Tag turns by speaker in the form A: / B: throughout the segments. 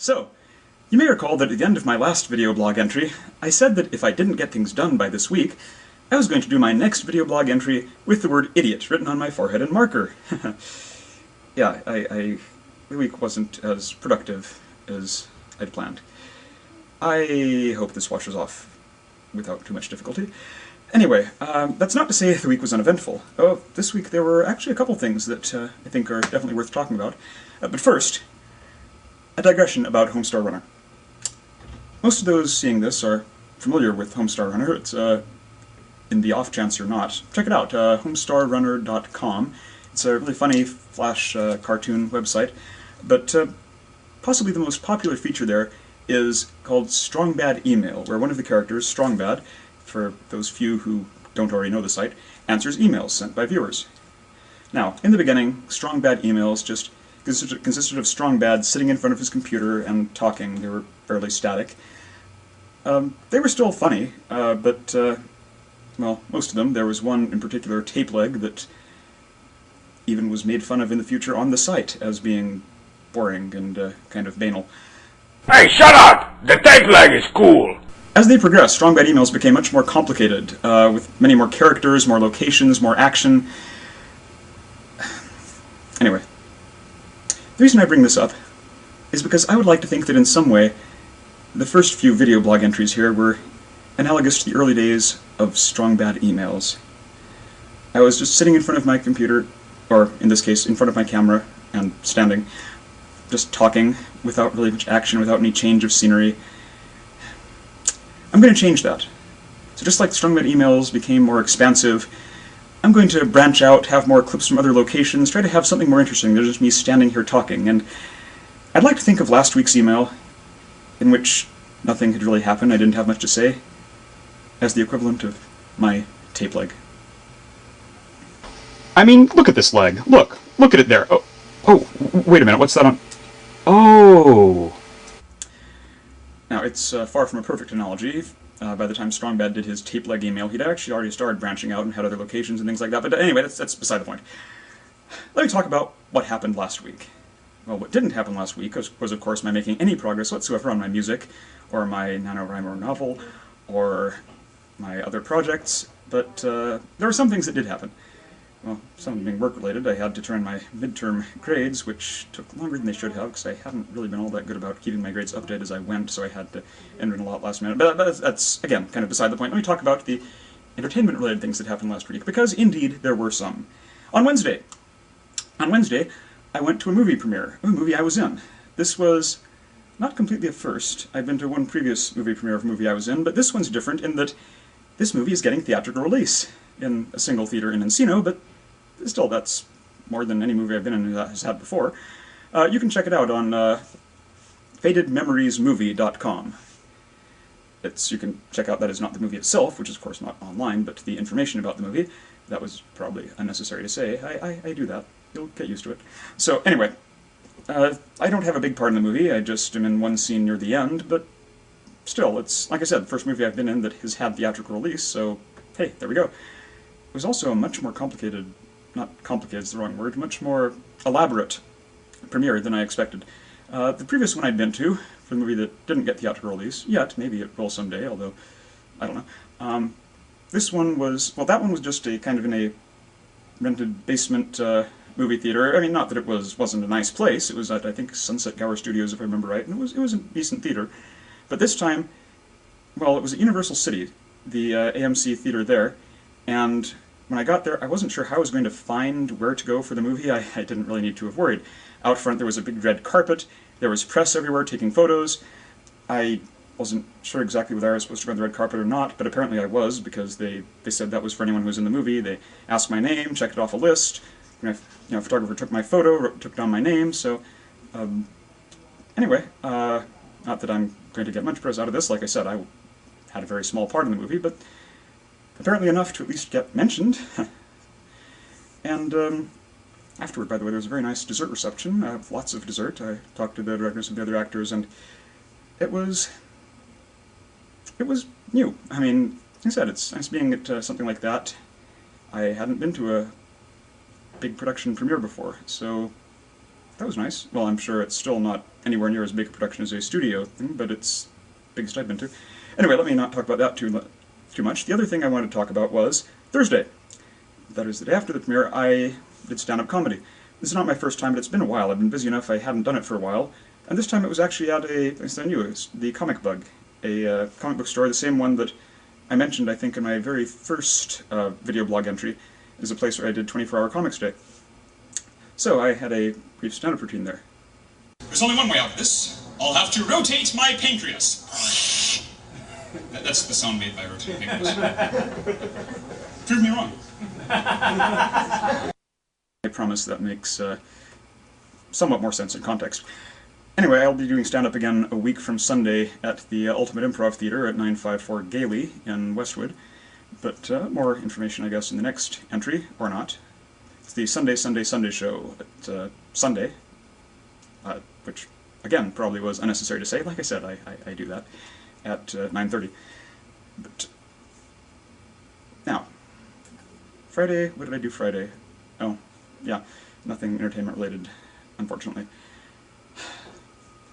A: So, you may recall that at the end of my last video blog entry, I said that if I didn't get things done by this week, I was going to do my next video blog entry with the word idiot written on my forehead in marker. Yeah, the week wasn't as productive as I'd planned. I hope this washes off without too much difficulty. Anyway, that's not to say the week was uneventful. Oh, this week there were actually a couple things that I think are definitely worth talking about. But first, a digression about Homestar Runner. Most of those seeing this are familiar with Homestar Runner. It's, in the off chance you're not, check it out, homestarrunner.com. It's a really funny Flash cartoon website, but possibly the most popular feature there is called Strong Bad Email, where one of the characters, Strong Bad, for those few who don't already know the site, answers emails sent by viewers. Now, in the beginning, Strong Bad Emails just consisted of Strong Bad sitting in front of his computer and talking. They were fairly static. They were still funny, but, well, most of them. There was one in particular, Tape Leg, that even was made fun of in the future on the site as being boring and kind of banal.
B: Hey, shut up! The tape leg is cool!
A: As they progressed, Strong Bad Emails became much more complicated, with many more characters, more locations, more action. Anyway, the reason I bring this up is because I would like to think that in some way the first few video blog entries here were analogous to the early days of Strong Bad Emails. I was just sitting in front of my computer, or in this case, in front of my camera, and standing, just talking, without really much action, without any change of scenery. I'm going to change that. So just like Strong Bad Emails became more expansive, I'm going to branch out, have more clips from other locations, try to have something more interesting than just me standing here talking. And I'd like to think of last week's email, in which nothing had really happened, I didn't have much to say, as the equivalent of my tape leg.
C: I mean, look at this leg. Look at it there. Oh, wait a minute, what's that on? Oh!
A: Now, it's far from a perfect analogy. By the time Strong Bad did his tape leg email, he'd actually already started branching out and had other locations and things like that. But anyway, that's beside the point. Let me talk about what happened last week. Well, what didn't happen last week was of course, my making any progress whatsoever on my music, or my NaNoWriMo novel, or my other projects, but there were some things that did happen. Well, some of them being work-related. I had to turn my midterm grades, which took longer than they should have, because I hadn't really been all that good about keeping my grades updated as I went, so I had to enter in a lot last minute. But that's, again, kind of beside the point. Let me talk about the entertainment-related things that happened last week, because indeed there were some. On Wednesday, I went to a movie premiere, a movie I was in. This was not completely a first. I've been to one previous movie premiere of a movie I was in, but this one's different in that this movie is getting theatrical release in a single theater in Encino, but still, that's more than any movie I've been in has had before. You can check it out on fadedmemoriesmovie.com. You can check out, that is not the movie itself, which is of course not online, but the information about the movie. That was probably unnecessary to say. I do that. You'll get used to it. So anyway, I don't have a big part in the movie, I just am in one scene near the end, but still, it's, like I said, the first movie I've been in that has had theatrical release, so hey, there we go. It was also a much more complicated, not complicated is the wrong word, much more elaborate premiere than I expected. The previous one I'd been to, for the movie that didn't get theatrical release yet, maybe it will someday, although, I don't know. This one was, well, that one was just a kind of in a rented basement movie theater. I mean, not that it wasn't a nice place, it was at, I think, Sunset Gower Studios, if I remember right, and it was a decent theater. But this time, well, it was at Universal City, the AMC theater there, and when I got there, I wasn't sure how I was going to find where to go for the movie. I didn't really need to have worried. Out front there was a big red carpet, there was press everywhere taking photos. I wasn't sure exactly whether I was supposed to go on the red carpet or not, but apparently I was, because they said that was for anyone who was in the movie. They asked my name, checked it off a list, and a photographer took my photo, took down my name, so anyway, not that I'm going to get much press out of this. Like I said, I had a very small part in the movie, but apparently enough to at least get mentioned. And afterward, by the way, there was a very nice dessert reception, lots of dessert. I talked to the directors and the other actors, and it was new. I mean, like I said, it's nice being at something like that. I hadn't been to a big production premiere before, so that was nice. Well, I'm sure it's still not anywhere near as big a production as a studio thing, but it's the biggest I've been to. Anyway, let me not talk about that too much. The other thing I wanted to talk about was Thursday. That is the day after the premiere, I did stand-up comedy. This is not my first time, but it's been a while. I've been busy enough I hadn't done it for a while. And this time it was actually at the Comic Bug, a comic book store, the same one that I mentioned, I think, in my very first video blog entry, is a place where I did 24-hour comics day. So I had a brief stand-up routine there.
D: There's only one way out of this. I'll have to rotate my pancreas. That's the sound made by rotating pancreas. Prove me wrong.
A: I promise that makes somewhat more sense in context. Anyway, I'll be doing stand-up again a week from Sunday at the Ultimate Improv Theatre at 954 Gailey in Westwood. But more information, I guess, in the next entry, or not. It's the Sunday show at Sunday, which, again, probably was unnecessary to say. Like I said, I do that at 9:30. But now, Friday, what did I do Friday? Oh, yeah, nothing entertainment related, unfortunately.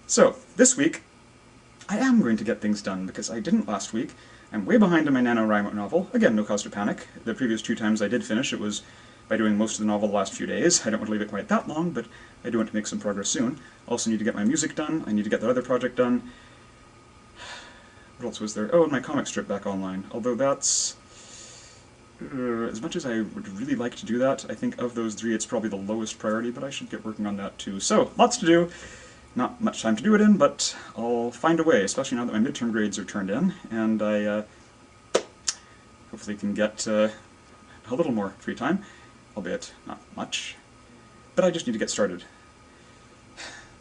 A: So, this week, I am going to get things done, because I didn't last week. I'm way behind on my NaNoWriMo novel. Again, no cause to panic. The previous 2 times I did finish, it was by doing most of the novel the last few days. I don't want to leave it quite that long, but I do want to make some progress soon. I also need to get my music done, I need to get that other project done. What else was there? Oh, and my comic strip back online. Although that's... as much as I would really like to do that, I think of those 3 it's probably the lowest priority, but I should get working on that too. So, lots to do. Not much time to do it in, but I'll find a way, especially now that my midterm grades are turned in, and I hopefully can get a little more free time, albeit not much. But I just need to get started.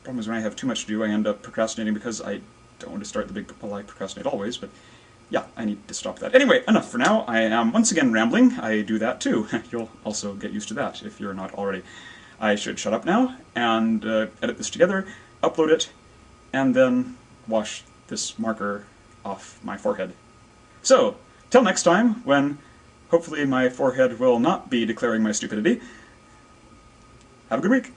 A: Problem is, when I have too much to do, I end up procrastinating because I don't want to start the big... well, I procrastinate always, but yeah, I need to stop that. Anyway, enough for now. I am once again rambling. I do that too. You'll also get used to that if you're not already. I should shut up now and edit this together, upload it, and then wash this marker off my forehead. So, till next time, when hopefully my forehead will not be declaring my stupidity, have a good week.